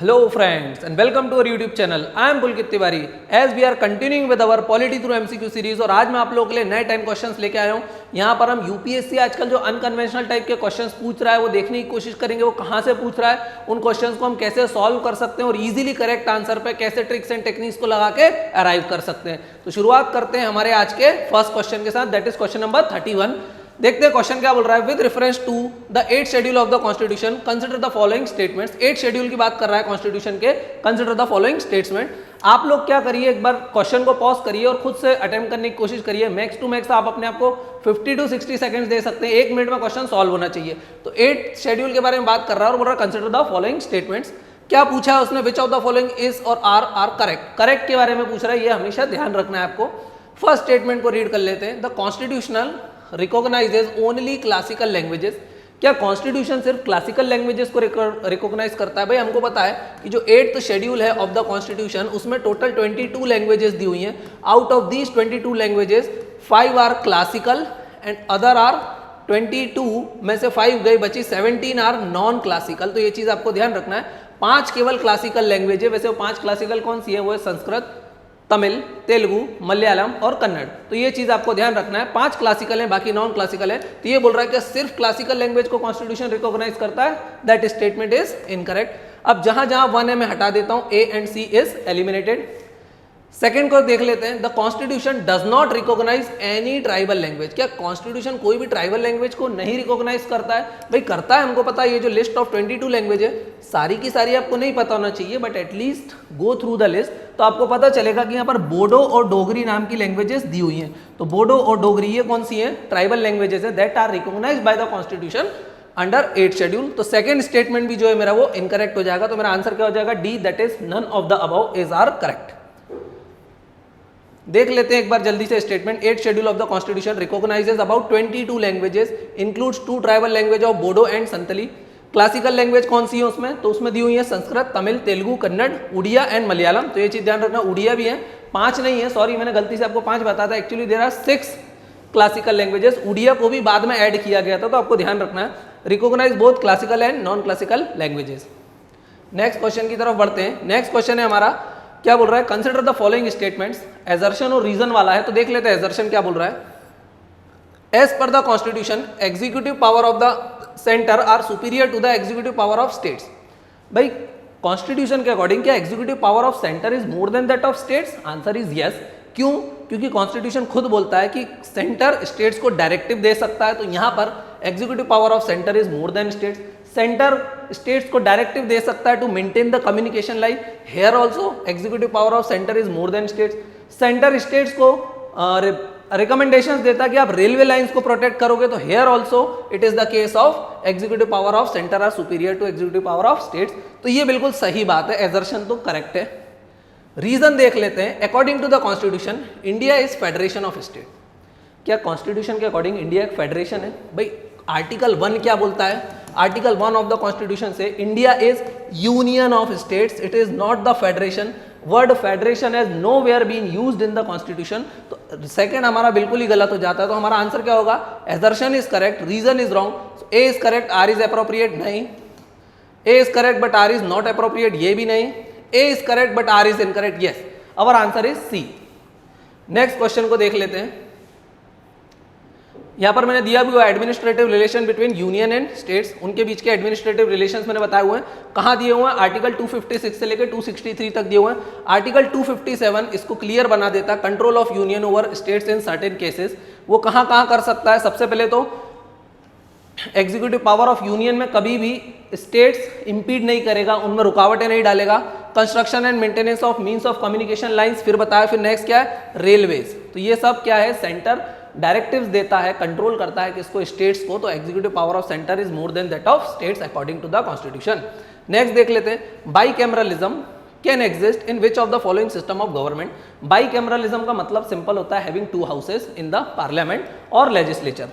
Hello friends and welcome to our YouTube channel. I am Pulkit Tiwari. As we are continuing with our Polity through MCQ series और आज मैं आप लोगों के लिए नए 10 क्वेश्चंस लेके आया हूँ। यहाँ पर हम यूपीएससी आजकल जो अनकन्वेंशनल टाइप के क्वेश्चंस पूछ रहा है वो देखने की कोशिश करेंगे वो कहाँ से पूछ रहा है, उन क्वेश्चंस को हम कैसे सॉल्व कर सकते हैं और इजीली करेक्ट आंसर पे कैसे ट्रिक्स एंड टेक्निक्स को लगा के अराइव कर सकते हैं। तो शुरुआत करते हैं हमारे आज के फर्स्ट क्वेश्चन के साथ, दैट इज क्वेश्चन नंबर 31। देखते हैं क्वेश्चन क्या बोल रहा है। With reference to the 8th schedule of the constitution consider the following statements. 8th schedule की बात कर रहा है कॉन्स्टिट्यूशन के, कंसिडर द फॉलोइंग स्टेटमेंट। आप लोग क्या करिए, एक बार क्वेश्चन को पॉज करिए और खुद से अटेम्प्ट करने की कोशिश करिए। मैक्स टू मैक्स आप अपने आप को 50 to 60 सेकंड्स दे सकते हैं, 1 मिनट में क्वेश्चन सॉल्व होना चाहिए। तो 8th शेड्यूल के बारे में बात कर रहा है और बोल रहा है कंसिडर द फॉलोइंग स्टेटमेंट्स। क्या पूछा है उसने, विच ऑफ द फॉलोइंग इज और आर करेक्ट। करेक्ट के बारे में पूछ रहा है, ये हमेशा ध्यान रखना है आपको। फर्स्ट स्टेटमेंट को रीड कर लेते हैं। The constitutional recognises only classical languages. क्या कॉन्स्टिट्यूशन सिर्फ क्लासिकल लैंग्वेजेस को रिकॉग्नाइज करता है? भाई हमको पता है कि जो 8th शेड्यूल है ऑफ द कॉन्स्टिट्यूशन उसमें टोटल 22 लैंग्वेजेस दी हुई हैं। Out of these 22 languages 5 are classical and other are 22 में से 5 गई, बची 17 आर नॉन क्लासिकल। तो ये चीज आपको ध्यान रखना है, 5 केवल क्लासिकल लैंग्वेज है। वैसे वो 5 क्लासिकल कौन सी है? वो है संस्कृत, तमिल, तेलुगु, मलयालम और कन्नड़। तो ये चीज आपको ध्यान रखना है, 5 क्लासिकल है, बाकी नॉन क्लासिकल है। तो ये बोल रहा है कि सिर्फ क्लासिकल लैंग्वेज को कॉन्स्टिट्यूशन रिकॉग्नाइज करता है, दैट स्टेटमेंट इज इनकरेक्ट। अब जहां जहां 1 है मैं हटा देता हूं, A and C is eliminated. Second को देख लेते हैं। The constitution does not recognize any tribal language. क्या कॉन्स्टिट्यूशन कोई भी ट्राइबल लैंग्वेज को नहीं रिकॉग्नाइज करता है? भाई करता है, हमको पता है। ये जो लिस्ट ऑफ 22 लैंग्वेज है सारी की सारी आपको नहीं पता होना चाहिए, but at least go through the list तो आपको पता चलेगा कि यहाँ पर बोडो और डोगरी नाम की लैंग्वेजेस दी हुई हैं। तो बोडो और डोगरी ये कौन सी है? ट्राइबल लैंग्वेजेस है that are recognized by the constitution under 8th schedule. तो सेकंड स्टेटमेंट भी जो है मेरा वो इनकरेक्ट हो जाएगा। तो मेरा आंसर क्या हो जाएगा? D, that is none of the above is are correct. देख लेते हैं एक बार जल्दी से statement. 8th schedule of the constitution recognizes about 22 languages, includes 2 tribal language of Bodo and Santali. Classical language कौन सी है उसमें? तो उसमें दी हुई है संस्कृत, तमिल, तेलुगु, कन्नड़, उड़िया एंड मलयालम। तो ये चीज ध्यान रखना, उड़िया भी है, 5 नहीं है, सॉरी मैंने गलती से आपको 5 बताया था। Actually there are 6 classical languages. Oriya को भी बाद में ऐड किया गया था, तो आपको ध्यान रखना है। Recognize both classical and non classical languages. Next question की तरफ बढ़ते हैं। नेक्स्ट क्वेश्चन है हमारा, क्या बोल रहा है? Consider the following statements. Assertion और रीजन वाला है, तो देख लेते हैं एजर्शन क्या बोल रहा है। As per the constitution executive power of the centre are superior to the executive power of states. भाई कॉन्स्टिट्यूशन के अकॉर्डिंग क्या executive power of centre is more than that of states? Answer is yes. क्यों? क्योंकि constitution खुद बोलता है कि centre states को डायरेक्टिव दे सकता है। तो यहां पर executive power of centre is more than states. Centre states को डायरेक्टिव दे सकता है to maintain the communication line. Here also executive power of centre is more than states. Centre states को रिकमेंडेशंस देता है कि आप रेलवे लाइंस को प्रोटेक्ट करोगे, तो here also it is the case of executive power of centre are superior to executive power of states. तो ये बिल्कुल सही बात है, एजर्शन तो करेक्ट है। रीजन देख लेते हैं। According to the constitution India is federation of state. क्या कॉन्स्टिट्यूशन के अकॉर्डिंग इंडिया एक फेडरेशन है? भाई आर्टिकल 1 क्या बोलता है? आर्टिकल 1 ऑफ द कॉन्स्टिट्यूशन से India is union of states, it is not the federation. Word federation has nowhere been used in the constitution. तो सेकंड हमारा बिल्कुल ही गलत हो जाता है। तो हमारा आंसर क्या होगा? Assertion is correct, reason is wrong. A is correct, R is appropriate, नहीं। A is correct but R is not appropriate, ये भी नहीं। A is correct but R is incorrect, yes. Our answer is C. Next question को देख लेते हैं। यहां पर मैंने दिया भी हुआ administrative relation between union and states, उनके बीच के एडमिनिस्ट्रेटिव रिलेशंस मैंने बताए हुए हैं। कहां दिए हुए हैं? आर्टिकल 256 से लेकर 263 तक दिए हुए हैं। आर्टिकल 257 इसको क्लियर बना देता है, control of union over states in certain cases. वो कहां कहां कर सकता है? सबसे पहले तो एग्जीक्यूटिव पावर ऑफ यूनियन में कभी भी स्टेट्स इंपीड नहीं करेगा, उनमें रुकावटें नहीं डालेगा। Construction and maintenance of means of communication lines, फिर बताया। फिर नेक्स्ट क्या है? रेलवेज। तो ये सब क्या है? सेंटर डायरेक्टिव्स देता है, कंट्रोल करता है किसको? स्टेट्स को। तो executive power of centre is more than that of states according to the constitution. Next देख लेते हैं। Bicameralism can exist in which of the following system of government. Bicameralism का मतलब सिंपल होता है having 2 houses in the parliament और legislature.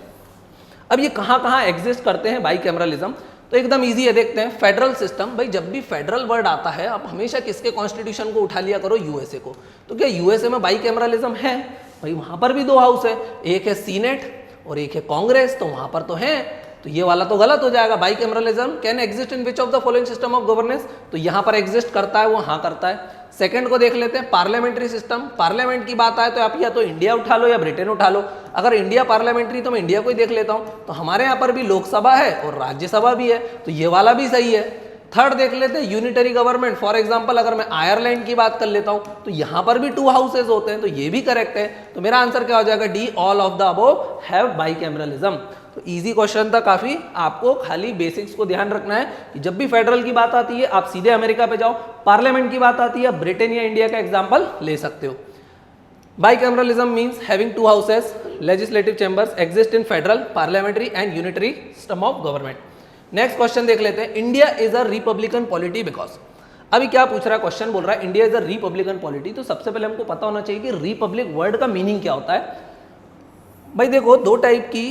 अब ये कहां कहां एग्जिस्ट करते हैं बाइकैमरलिज्म? तो एकदम इजी है, देखते हैं। फेडरल सिस्टम, भाई जब भी फेडरल वर्ड आता है आप हमेशा किसके कॉन्स्टिट्यूशन को उठा लिया करो? यूएसए को। तो क्या यूएसए में बाइकैमरलिज्म है? भाई वहां पर भी 2 हाउस है, एक है सीनेट और एक है कांग्रेस, तो वहां पर तो है। तो ये वाला तो गलत हो जाएगा। Bicameralism can exist in which of the following system of governance, तो यहाँ पर एग्जिस्ट करता है वो, हाँ करता है। सेकंड को देख लेते हैं, पार्लियामेंट्री सिस्टम। पार्लियामेंट की बात आए तो आप या तो इंडिया उठा लो या ब्रिटेन उठा लो। अगर इंडिया पार्लियामेंट्री तो मैं इंडिया को ही देख लेता हूँ, तो हमारे यहाँ पर भी लोकसभा है और राज्यसभा भी है, तो ये वाला भी सही है। थर्ड देख लेते हैं, यूनिटरी गवर्नमेंट। फॉर एग्जांपल अगर मैं आयरलैंड की बात कर लेता हूं तो यहां पर भी 2 हाउसेज होते हैं, तो ये भी करेक्ट है। तो मेरा आंसर क्या हो जाएगा, D, all of the above have bicameralism. तो इजी क्वेश्चन था काफी, आपको खाली बेसिक्स को ध्यान रखना है कि जब भी फेडरल की बात आती है आप सीधे अमेरिका पे जाओ, पार्लियामेंट की बात आती है ब्रिटेन या इंडिया का एग्जाम्पल ले सकते हो। Bicameralism means having 2 houses, legislative chambers exist in federal, parliamentary and unitary system of government. Next question देख लेते हैं, India is a republican polity because. अभी क्या पूछ रहा है क्वेश्चन, बोल रहा है India is a republican polity. तो सबसे पहले हमको पता होना चाहिए कि रिपब्लिक वर्ड का मीनिंग क्या होता है। भाई देखो, 2 टाइप की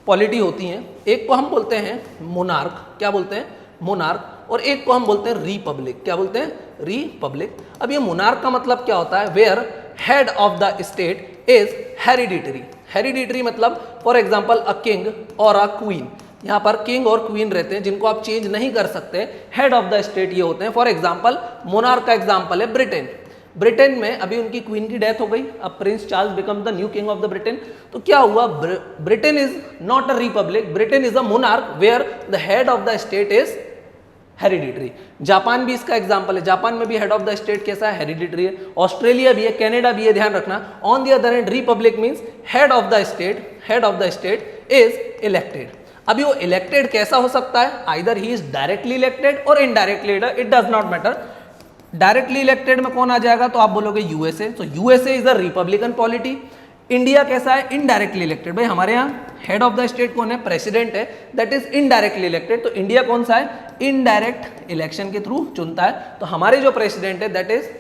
पॉलिटी होती हैं, एक को हम बोलते हैं मोनार्क, क्या बोलते हैं, मोनार्क, और एक को हम बोलते हैं रिपब्लिक, क्या बोलते हैं, रिपब्लिक। अब ये मोनार्क का मतलब क्या होता है, where head of the state is hereditary. Hereditary मतलब फॉर एग्जाम्पल अ किंग और अ क्वीन, यहाँ पर किंग और क्वीन रहते हैं जिनको आप चेंज नहीं कर सकते। हेड ऑफ द स्टेट ये होते हैं। फॉर एग्जांपल मोनार्क का एग्जांपल है ब्रिटेन। ब्रिटेन में अभी उनकी क्वीन की डेथ हो गई, अब prince Charles become the new king of the Britain. तो क्या हुआ, Britain is not a republic, Britain is a monarch where the head of the state is hereditary. Japan भी इसका एग्जांपल है, जापान में भी हेड ऑफ द स्टेट कैसा है, हेरिडिटरी है। ऑस्ट्रेलिया भी है, कनाडा भी है, ध्यान रखना। On the other hand republic means head of the state is elected. अभी वो इलेक्टेड कैसा हो सकता है, either he is directly elected और indirectly, it does not matter. Directly elected में कौन आ जाएगा, तो आप बोलोगे यूएसए, तो USA is a republican polity. India कैसा है, इनडायरेक्टली इलेक्टेड। भाई हमारे यहाँ हेड ऑफ द स्टेट कौन है, प्रेसिडेंट है, दैट इज इनडायरेक्टली इलेक्टेड। तो इंडिया कौन सा है, इनडायरेक्ट इलेक्शन के थ्रू चुनता है। तो हमारे जो प्रेसिडेंट है दैट इज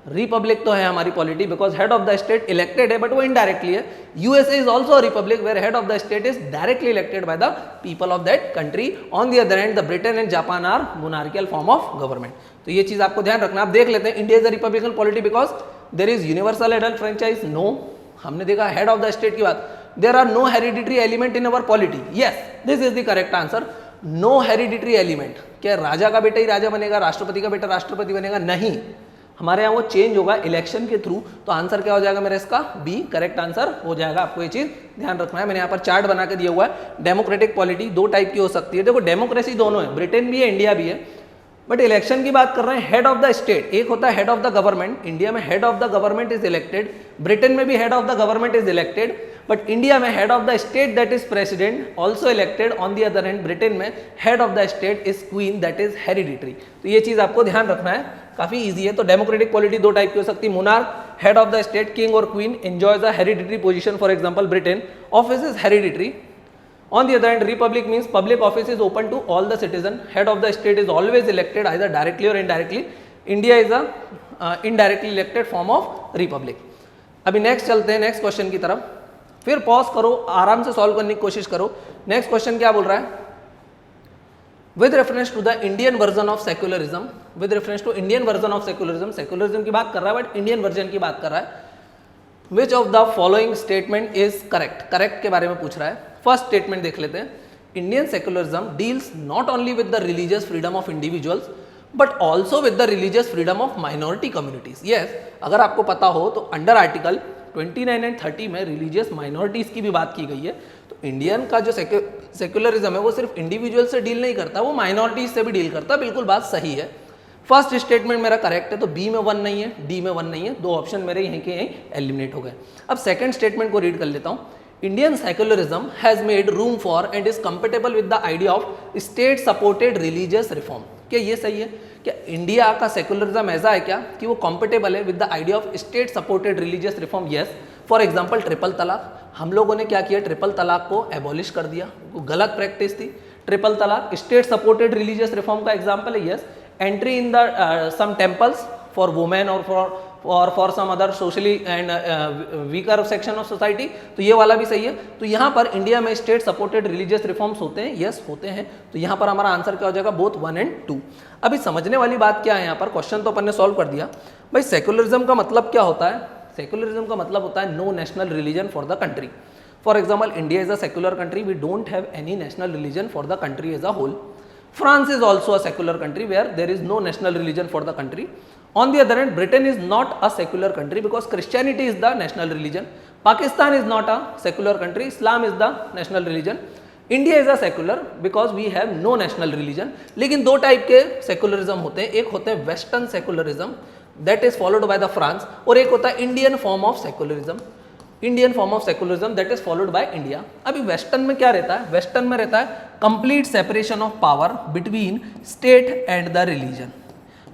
रिपब्लिक तो है हमारी polity, because head of the state elected है बट वो इनडायरेक्टली है। USA is also republic where head of the state is directly elected by the people of that country. On the other hand the Britain and Japan are monarchial form of government. तो ये चीज आपको ध्यान रखना। आप देख लेते हैं, India is a republican polity because there is universal adult franchise, no. हमने देखा हेड ऑफ द स्टेट की बात, there are no hereditary element in our polity, yes this is the correct answer. No hereditary element, क्या राजा का बेटा ही राजा बनेगा, राष्ट्रपति का बेटा राष्ट्रपति बनेगा, नहीं। हमारे यहाँ वो चेंज होगा इलेक्शन के थ्रू। तो आंसर क्या हो जाएगा मेरा इसका, बी करेक्ट आंसर हो जाएगा। आपको ये चीज ध्यान रखना है। मैंने यहाँ पर चार्ट बना के दिया हुआ है। डेमोक्रेटिक पॉलिटी 2 टाइप की हो सकती है। देखो डेमोक्रेसी दोनों है, ब्रिटेन भी है इंडिया भी है, बट इलेक्शन की बात कर रहे हैं हेड ऑफ द स्टेट। एक होता है head of the government, India में head of the government is elected, Britain में भी head of the government is elected, but India में head of the state that is president also elected. On the other hand Britain में head of the state is queen that is hereditary. तो ये चीज आपको ध्यान रखना है, काफी इजी है। तो डेमोक्रेटिक पॉलिटी 2 टाइप की हो सकती है, monarch head of the state, king और queen enjoys a hereditary position. For example Britain office is hereditary. On the other hand, republic means public office is open to all the citizen. Head of the state is always elected either directly or indirectly. India is a indirectly elected form of republic. अभी next चलते हैं next question की तरफ, फिर pause करो, आराम से solve करने की कोशिश करो। नेक्स्ट क्वेश्चन क्या बोल रहा है, with reference to the Indian version of secularism, with reference to Indian version of secularism, secularism की बात कर रहा है बट इंडियन वर्जन की बात कर रहा है। Which of the following statement is correct, correct के बारे में पूछ रहा है। फर्स्ट स्टेटमेंट देख लेते हैं, Indian secularism deals not only with the religious freedom of individuals but also with the religious freedom of minority communities. Yes, अगर आपको पता हो तो अंडर आर्टिकल 29 एंड 30 में रिलीजियस माइनॉरिटीज की भी बात की गई है। तो इंडियन का जो सेक्युलरिज्म है वो सिर्फ इंडिविजुअल से डील नहीं करता, वो माइनॉरिटीज से भी डील करता। बिल्कुल बात सही है। फर्स्ट स्टेटमेंट मेरा करेक्ट है, तो बी में 1 नहीं है, डी में 1 नहीं है, 2 ऑप्शन मेरे यहीं के यहीं एलिमिनेट हो गए। अब सेकंड स्टेटमेंट को रीड कर लेता हूँ। Indian secularism has made room for and is compatible with the idea of state supported religious reform. क्या ये सही है? क्या इंडिया का सेक्युलरिज्म ऐसा है क्या कि वो कंपेटेबल है with the idea of state supported religious reform? Yes. For example triple तलाक, हम लोगों ने क्या किया, ट्रिपल तलाक को एबॉलिश कर दिया, वो गलत प्रैक्टिस थी। Triple talaq state supported religious reform का एग्जाम्पल है। Yes. Entry in the some temples for women और for some other socially and weaker section of society, तो ये वाला भी सही है। तो यहाँ पर इंडिया में स्टेट सपोर्टेड रिलीजियस रिफॉर्म्स होते हैं, यस होते हैं। तो यहाँ पर हमारा आंसर क्या हो जाएगा, बोथ 1 एंड 2। अभी समझने वाली बात क्या है, यहाँ पर क्वेश्चन तो अपन ने सॉल्व कर दिया। भाई सेक्युलरिज्म का मतलब क्या होता है? सेक्युलरिज्म का मतलब होता है no national religion for the country. For example, India is a secular country. We don't have any national religion for the country as a whole. France is also a secular country where there is no national religion for the country. On the other hand, Britain is not a secular country because Christianity is the national religion. Pakistan is not a secular country. Islam is the national religion. India is a secular because we have no national religion. लेकिन दो type के secularism होते हैं. एक होते हैं western secularism that is followed by the France, और एक होता है Indian form of secularism. Indian form of secularism that is followed by India. अभी वेस्टर्न में क्या रहता है? वेस्टर्न में रहता है complete separation of power between state and the religion.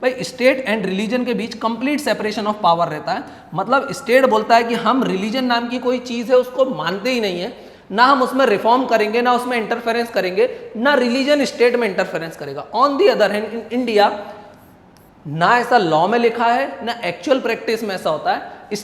भाई स्टेट एंड रिलीजन के बीच कंप्लीट सेपरेशन ऑफ पावर रहता है. मतलब स्टेट बोलता है कि हम रिलीजन नाम की कोई चीज है उसको मानते ही नहीं है, ना हम उसमें रिफॉर्म करेंगे, ना उसमें इंटरफेरेंस करेंगे, ना रिलीजन स्टेट में इंटरफेरेंस करेगा. On the other hand in India ना ऐसा लॉ में लिखा है, ना एक्चुअल प्रैक्टिस में ऐसा होता है.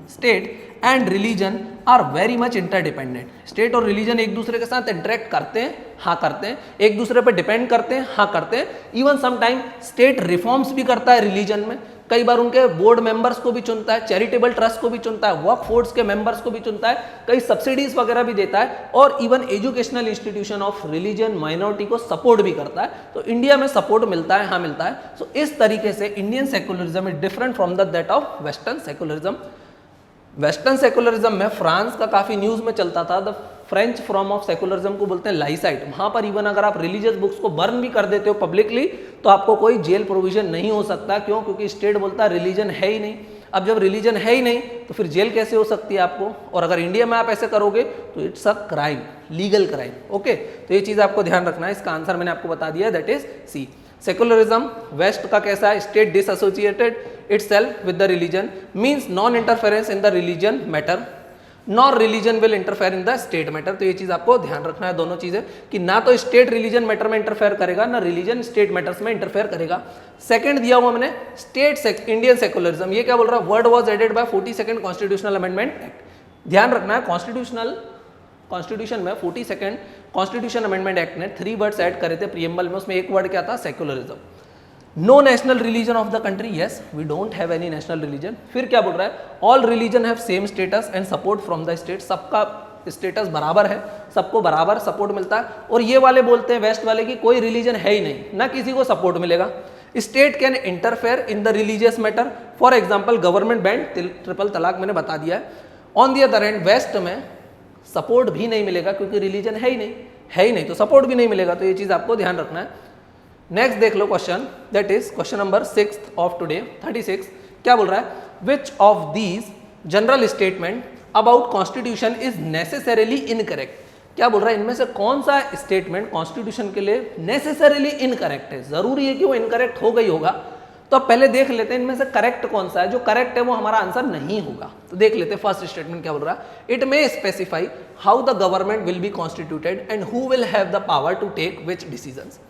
State and religion are very much interdependent. State और रिलीजन एक दूसरे के साथ इंटरेक्ट करते हैं, हाँ करते हैं. एक दूसरे पर डिपेंड करते हैं, हाँ करते हैं. इवन समटाइम स्टेट रिफॉर्म्स भी करता है रिलीजन में. कई बार उनके बोर्ड मेंबर्स को भी चुनता है, चैरिटेबल ट्रस्ट को भी चुनता है, वर्क फोर्स के मेंबर्स को भी चुनता है, कई सब्सिडीज वगैरह भी देता है, और even educational institution of religion minority को सपोर्ट भी करता है. तो इंडिया में सपोर्ट मिलता है, हाँ मिलता है. सो इस तरीके से Indian secularism is different from that of western secularism. Western secularism में फ्रांस का काफी न्यूज में चलता था. The French form of secularism को बोलते हैं लाइसाइट. वहां पर इवन अगर आप रिलीजियस बुक्स को बर्न भी कर देते हो पब्लिकली तो आपको कोई जेल प्रोविजन नहीं हो सकता. क्यों? क्योंकि स्टेट बोलता है रिलीजन है ही नहीं. अब जब रिलीजन है ही नहीं तो फिर जेल कैसे हो सकती है आपको? और अगर इंडिया में आप ऐसे करोगे तो it's a crime, legal crime. Okay, तो ये चीज आपको ध्यान रखना है. इसका आंसर मैंने आपको बता दिया, that is C. Secularism west का कैसा है? State disassociated itself with the religion means non interference in the religion matter nor religion will interfere in the state matter. तो ये चीज आपको ध्यान रखना है, दोनों चीजें, कि ना तो स्टेट रिलीजन मैटर में इंटरफेयर करेगा, ना रिलीजन स्टेट मैटर्स में इंटरफेयर करेगा. सेकंड दिया हुआ मैंने स्टेट इंडियन सेकुलरिज्म. ये क्या बोल रहा है? Word was added by 42nd constitutional amendment act. ध्यान रखना है कॉन्स्टिट्यूशन में 42nd कॉन्स्टिट्यूशन अमेंडमेंट एक्ट ने 3 वर्ड्स ऐड करे थे प्रीएम्बल में. उसमें एक वर्ड क्या था? Secularism. No national religion of the country. Yes, we don't have any national religion. फिर क्या बोल रहा है? All religion have same status and support from the state. सबका स्टेटस बराबर है, सबको बराबर सपोर्ट मिलता है. और ये वाले बोलते हैं वेस्ट वाले कि कोई रिलीजन है ही नहीं, ना किसी को सपोर्ट मिलेगा. State can interfere in the religious matter. For example government banned triple talaq मैंने बता दिया है. On the other hand west में सपोर्ट भी नहीं मिलेगा क्योंकि रिलीजन है ही नहीं, तो सपोर्ट भी नहीं मिलेगा. तो ये चीज आपको ध्यान रखना है. नेक्स्ट देख लो question, that is question number 6 of today 36. क्या बोल रहा है? Which of these general statement about constitution is necessarily incorrect. क्या बोल रहा है? इनमें से कौन सा स्टेटमेंट कॉन्स्टिट्यूशन के लिए नेसेसरीली इनकरेक्ट है? जरूरी है कि वो इनकरेक्ट हो गई होगा. तो अब पहले देख लेते हैं इनमें से करेक्ट कौन सा है. जो करेक्ट है वो हमारा आंसर नहीं होगा. तो देख लेते हैं फर्स्ट स्टेटमेंट क्या बोल रहा है. It may specify how the government will be constituted and who will have the power to take which decisions.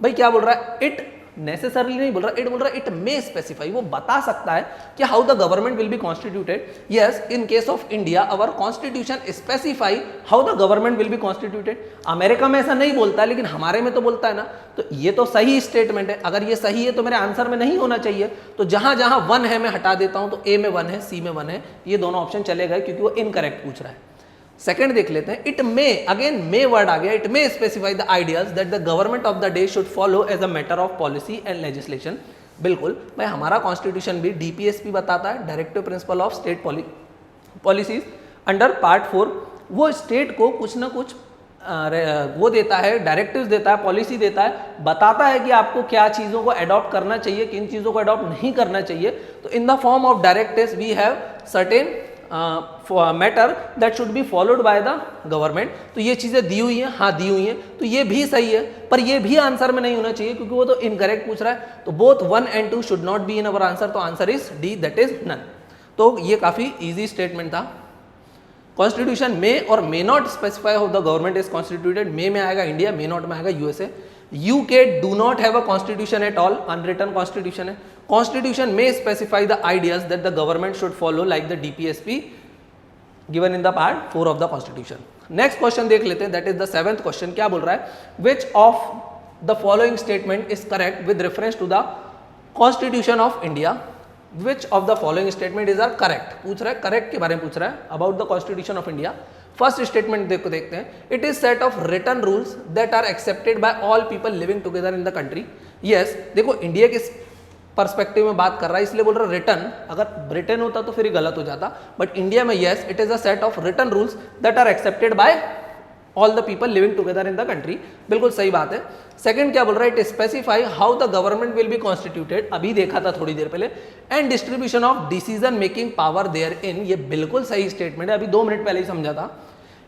भाई क्या बोल रहा है? इट नेसेसरली नहीं बोल रहा, इट बोल रहा है इट मे स्पेसिफाई. वो बता सकता है कि how the government will be constituted. Yes, in case of India our constitution specify how the government will be constituted. America में ऐसा नहीं बोलता है, लेकिन हमारे में तो बोलता है ना. तो ये तो सही स्टेटमेंट है. अगर ये सही है तो मेरे आंसर में नहीं होना चाहिए. तो जहां जहां 1 है मैं हटा देता हूं. तो ए में 1 है, सी में 1 है, ये दोनों ऑप्शन चले गए क्योंकि वो इनकरेक्ट पूछ रहा है. सेकंड देख लेते हैं. It may, again may word आ गया. It may specify the ideas that the government of the day should follow as a matter of policy and legislation. बिल्कुल भाई, हमारा कॉन्स्टिट्यूशन भी डीपीएसपी बताता है, directive principle of state policies under part 4. वो state को कुछ ना कुछ वो देता है, डायरेक्टिव्स देता है, पॉलिसी देता है, बताता है कि आपको क्या चीज़ों को अडॉप्ट करना चाहिए, किन चीज़ों को अडॉप्ट नहीं करना चाहिए. तो in the form of directives we have certain matter that should be followed by the government. तो ये चीजें दी हुई हैं, हाँ दी हुई हैं. तो ये भी सही है, पर ये भी आंसर में नहीं होना चाहिए क्योंकि वो तो इनकरेक्ट पूछ रहा है. तो both 1 and 2 should not be in our answer. तो answer is D, that is none. तो ये काफी इजी स्टेटमेंट था. कॉन्स्टिट्यूशन मे और may not specify how the government is constituted. May में आएगा इंडिया, मे नॉट में आएगा USA. UK do not have a constitution at all, unwritten constitution है. Constitution may specify the ideas that the government should follow like the DPSP given in the part 4 of the constitution. next question देख लेते हैं, that is the 7th question. क्या बोल रहा है? which of the following statement is correct with reference to the constitution of India. Which of the following statement is are correct, पूछ रहा है करेक्ट के बारे में पूछ रहा है about the constitution of India. First statement देखते हैं, it is set of written rules that are accepted by all people living together in the country. Yes, देखो इंडिया के पर्सपेक्टिव में बात कर रहा है इसलिए बोल रहा है रिटन, अगर ब्रिटेन होता तो फिर गलत हो जाता, बट इंडिया में yes it is a set of written rules that are accepted by all the people living together in the country, बिल्कुल सही बात है। सेकंड क्या बोल रहा है, it specify how the government will be constituted, अभी देखा था थोड़ी देर पहले, and distribution of decision making power there in, ये बिल्कुल सही स्टेटमेंट है, अभी 2 मिनट पहले ही समझा था।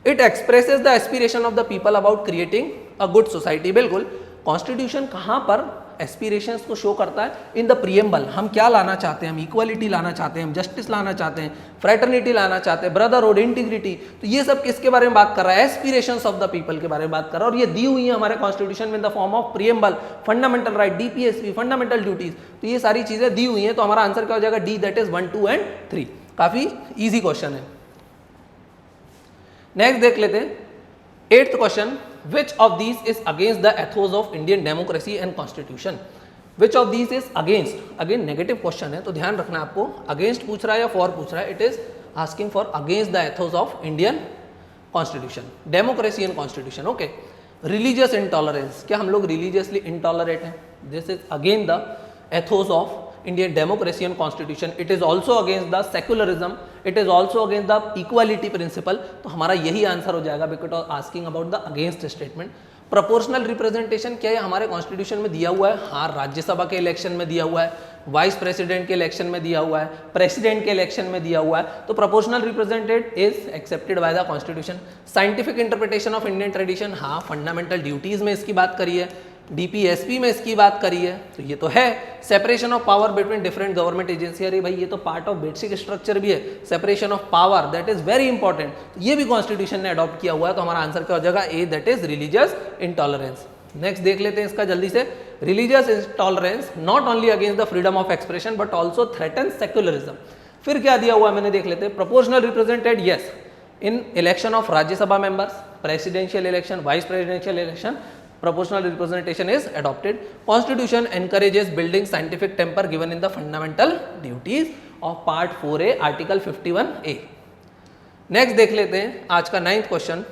It expresses the aspiration of the people about creating a good society, बिल्कुल कॉन्स्टिट्यूशन कहां पर एस्पिरेशंस को शो करता है, इन द प्रियम्बल, हम क्या लाना चाहते हैं, हम इक्वालिटी लाना चाहते हैं, हम जस्टिस लाना चाहते हैं, फ्रेटर्निटी लाना चाहते हैं, ब्रदरहुड, इंटीग्रिटी, तो ये सब किसके बारे में बात कर रहा है, एस्पिरेशंस ऑफ द पीपल के बारे में बात कर रहा है, और ये दी हुई है हमारे कॉन्स्टिट्यूशन में इन the form of preamble, fundamental right, DPSP, fundamental duties, तो ये सारी चीजें दी हुई हैं, तो हमारा आंसर क्या हो जाएगा, डी, दैट इज 1, 2 एंड 3, काफी इजी क्वेश्चन है। नेक्स्ट देख लेते हैं 8th question, which of these is against the ethos of Indian democracy and constitution, which of these is against, again negative question है तो ध्यान रखना आपको, अगेंस्ट पूछ रहा है या फॉर पूछ रहा है, it is asking for against the Athos of Indian constitution, democracy and constitution. Okay, religious intolerance, क्या हम लोग रिलीजियसली इंटॉलरेट हैं, this is again the Athos of Indian democracy and constitution, it is also against the secularism, it is also against the equality principle, तो हमारा यही answer हो जाएगा because asking about the against statement। Proportional representation क्या है, हमारे constitution में दिया हुआ है, हाँ राज्यसभा के इलेक्शन में दिया हुआ है, वाइस प्रेसिडेंट के इलेक्शन में दिया हुआ है, प्रेसिडेंट के इलेक्शन में दिया हुआ है, तो proportional represented is accepted by the constitution. Scientific interpretation of Indian tradition, हाँ फंडामेंटल ड्यूटीज में इसकी बात करी है, डीपीएसपी में इसकी बात करी है, तो ये तो है। Separation of power between different government agency, अरे भाई ये तो पार्ट ऑफ बेसिक स्ट्रक्चर भी है, separation of power, that is very important, ये भी कॉन्स्टिट्यूशन ने अडॉप्ट किया हुआ है, तो हमारा आंसर क्या हो जाएगा, A, that is religious intolerance. Next देख लेते हैं इसका जल्दी से, religious intolerance not only against the freedom of expression but also threaten secularism. फिर क्या दिया हुआ है मैंने देख लेते हैं, proportional represented yes in election of Rajya Sabha members, presidential election, vice presidential election, proportional representation is adopted. Constitution encourages building scientific temper given in the fundamental duties of part 4A article 51A। next देख लेते हैं आज का 9th question,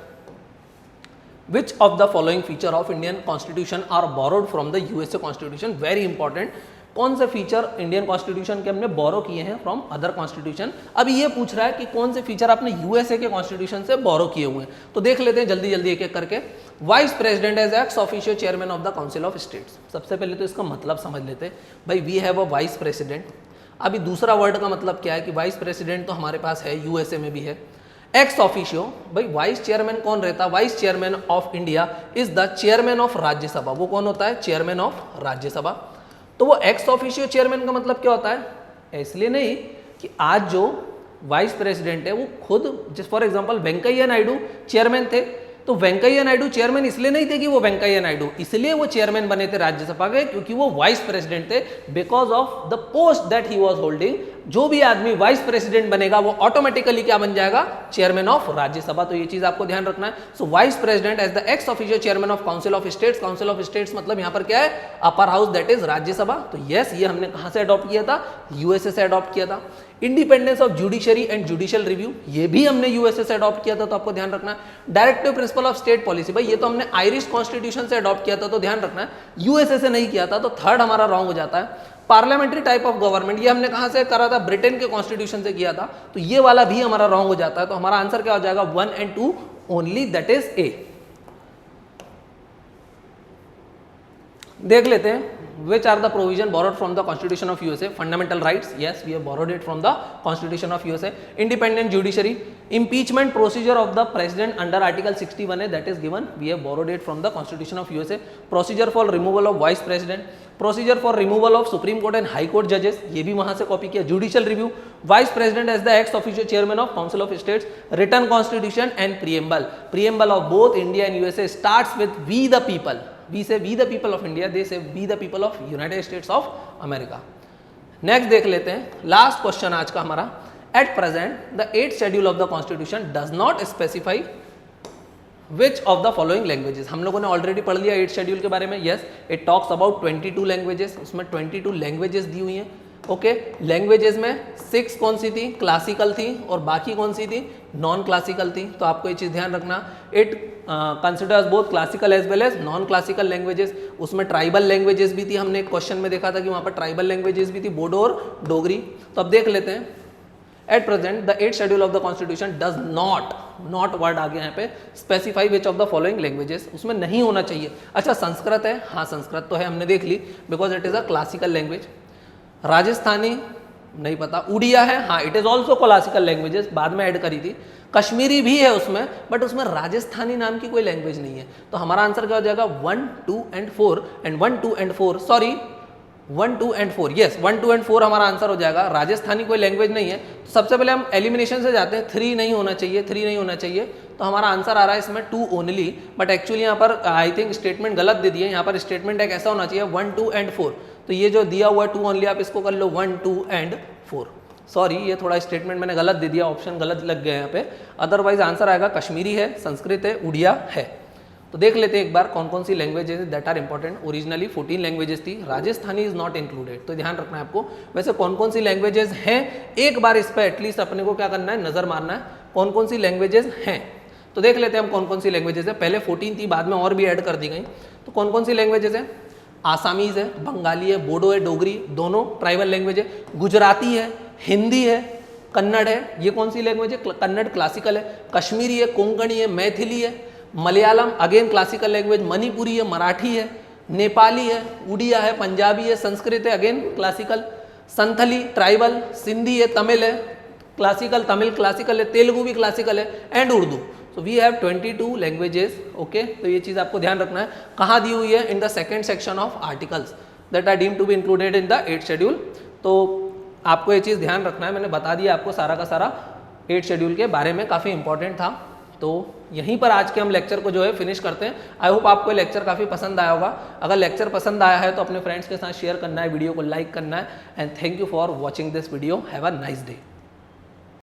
which of the following feature of Indian constitution are borrowed from the USA constitution, very important, कौन से feature Indian constitution के हमने बोरो किए हैं फ्रॉम अदर कॉन्स्टिट्यूशन। अभी ये पूछ रहा है कि कौन से फीचर आपने यूएसए के कॉन्स्टिट्यूशन से बोरो किए हुए हैं, तो देख लेते हैं जल्दी जल्दी एक एक करके। Vice president as ex officio chairman of the council of states, सबसे पहले तो इसका मतलब समझ लेते हैं भाई, we have a vice president. अभी दूसरा वर्ड का मतलब क्या है कि वाइस प्रेसिडेंट तो हमारे पास है, यूएसए में भी है। एक्स ऑफिशियो, भाई वाइस चेयरमैन कौन रहता है, vice chairman of India is the chairman of Rajya Sabha, वो कौन होता है, चेयरमैन ऑफ राज्यसभा। तो वो एक्स ऑफिशियो चेयरमैन का मतलब क्या होता है, इसलिए नहीं कि आज जो वाइस प्रेसिडेंट है वो खुद, जिस for example Venkaiah Naidu chairman थे, तो वेंकैया नायडू चेयरमैन इसलिए नहीं थे कि वो वेंकैया नायडू, इसलिए वो चेयरमैन बने थे राज्यसभा के क्योंकि वो वाइस प्रेसिडेंट थे, because of the post that he was holding. जो भी आदमी वाइस प्रेसिडेंट बनेगा वो ऑटोमेटिकली क्या बन जाएगा, चेयरमैन ऑफ राज्यसभा, तो ये चीज आपको ध्यान रखना है। So vice president as the ex officio chairman of council of states, council of states मतलब यहाँ पर क्या है, upper house that is Rajya Sabha. तो यस, ये हमने कहां से अडॉप्ट किया था, यूएसए से अडॉप्ट किया था। Independence of judiciary and judicial review, ये भी हमने यूएसए से अडॉप्ट किया था, तो आपको ध्यान रखना है। Directive principle of state policy, भाई ये तो हमने आयरिश कॉन्स्टिट्यूशन से अडॉप्ट किया था, तो ध्यान रखना है यूएसए से नहीं किया था, तो थर्ड हमारा रॉन्ग हो जाता है। पार्लियामेंट्री टाइप ऑफ गवर्नमेंट, ये हमने कहां से करा था, ब्रिटेन के कॉन्स्टिट्यूशन से किया था, तो ये वाला भी हमारा रॉन्ग हो जाता है, तो हमारा आंसर क्या हो जाएगा, 1 and 2 only, that is a. देख लेते हैं which are the provision borrowed from the constitution of USA, fundamental rights, yes we have borrowed it from the constitution of USA, independent judiciary, impeachment procedure of the president under article 61A, that is given, we have borrowed it from the constitution of USA, procedure for removal of vice president, procedure for removal of supreme court and high court judges, ये भी वहां से copy किया, judicial review, vice president as the ex officio chairman of council of states, written constitution and preamble of both India and USA starts with we the people, we say we the people of India, they say we the people of United States of America। Next देख लेते हैं last question आज का हमारा, eight present the 8th schedule of the constitution does not specify which of the following languages. हम लोगों ने already पढ़ लिया 8th शेड्यूल के बारे में, yes it talks about 22 languages, उसमें 22 लैंग्वेजेस दी हुई हैं, ओके, लैंग्वेजेस में 6 कौन सी थी, क्लासिकल थी, और बाकी कौन सी थी, नॉन क्लासिकल थी। तो आपको ये चीज़ ध्यान रखना, it considers both classical as well as non classical languages. उसमें ट्राइबल लैंग्वेजेस भी थी, हमने एक क्वेश्चन में देखा था कि वहाँ पर ट्राइबल लैंग्वेजेस भी थी, बोडो और डोगरी। तो अब देख लेते हैं। At present the 8th schedule of the constitution does not word आ गया यहाँ पे, specify which of the following languages, उसमें नहीं होना चाहिए। अच्छा, संस्कृत है, हाँ संस्कृत तो है, हमने देख ली, because it is a classical language. Rajasthani नहीं पता, उड़िया है, हाँ it is also classical languages, बाद में ऐड करी थी। कश्मीरी भी है उसमें, बट उसमें राजस्थानी नाम की कोई लैंग्वेज नहीं है। तो हमारा आंसर क्या हो जाएगा, 1, 2 and 4, and 1, 2 and 4, sorry 1, 2 and 4, yes 1, 2 and 4 हमारा आंसर हो जाएगा। राजस्थानी कोई लैंग्वेज नहीं है। तो सबसे पहले हम एलिमिनेशन से जाते हैं, 3 नहीं होना चाहिए, 3 नहीं होना चाहिए। तो हमारा आंसर आ रहा है इसमें 2 ओनली, बट एक्चुअली यहाँ पर आई थिंक स्टेटमेंट गलत दे दिए। यहाँ पर स्टेटमेंट एक ऐसा होना चाहिए 1, 2 and 4। तो ये जो दिया हुआ 2 ओनली, आप इसको कर लो 1, 2 and 4। सॉरी, ये थोड़ा स्टेटमेंट मैंने गलत दे दिया, ऑप्शन गलत लग गया यहाँ पे। अदरवाइज आंसर आएगा कश्मीरी है, संस्कृत है, उड़िया है। तो देख लेते हैं एक बार कौन कौन सी languages that are important. Originally 14 languages थी, राजस्थानी इज नॉट इंक्लूडेड, तो ध्यान रखना है आपको। वैसे कौन कौन सी लैंग्वेजेस हैं, एक बार इस पर एटलीस्ट अपने को क्या करना है, नजर मारना है, कौन कौन सी लैंग्वेजेस हैं। तो देख लेते हैं हम कौन कौन सी लैंग्वेजेस है। पहले 14 थी, बाद में और भी ऐड कर दी गई। तो कौन कौन सी लैंग्वेजेस है, आसामीज है, बंगाली है, बोडो है, डोगरी, दोनों ट्राइबल लैंग्वेज है, गुजराती है, हिंदी है, कन्नड़ है, ये कौन सी लैंग्वेज है, कन्नड़ क्लासिकल है, कश्मीरी है, कोंकणी है, मैथिली है, Malayalam again classical language, Manipuri है, मराठी है, नेपाली है, उड़िया है, पंजाबी है, संस्कृत है again classical, Santhali tribal, Sindhi है, तमिल है क्लासिकल, तमिल क्लासिकल है, तेलुगु भी क्लासिकल है, and Urdu. So we have 22 languages. Okay, तो ये चीज़ आपको ध्यान रखना है। कहाँ दी हुई है, in the second section of articles that are deemed to be included in the 8th schedule. तो आपको ये चीज़ ध्यान रखना है, मैंने बता दिया आपको सारा का सारा 8th शेड्यूल के बारे में, काफ़ी इंपॉर्टेंट था। तो यहीं पर आज के हम लेक्चर को जो है फिनिश करते हैं। आई होप आपको ये लेक्चर काफ़ी पसंद आया होगा। अगर लेक्चर पसंद आया है तो अपने फ्रेंड्स के साथ शेयर करना है, वीडियो को लाइक करना है, and thank you for watching this video. Have a nice day.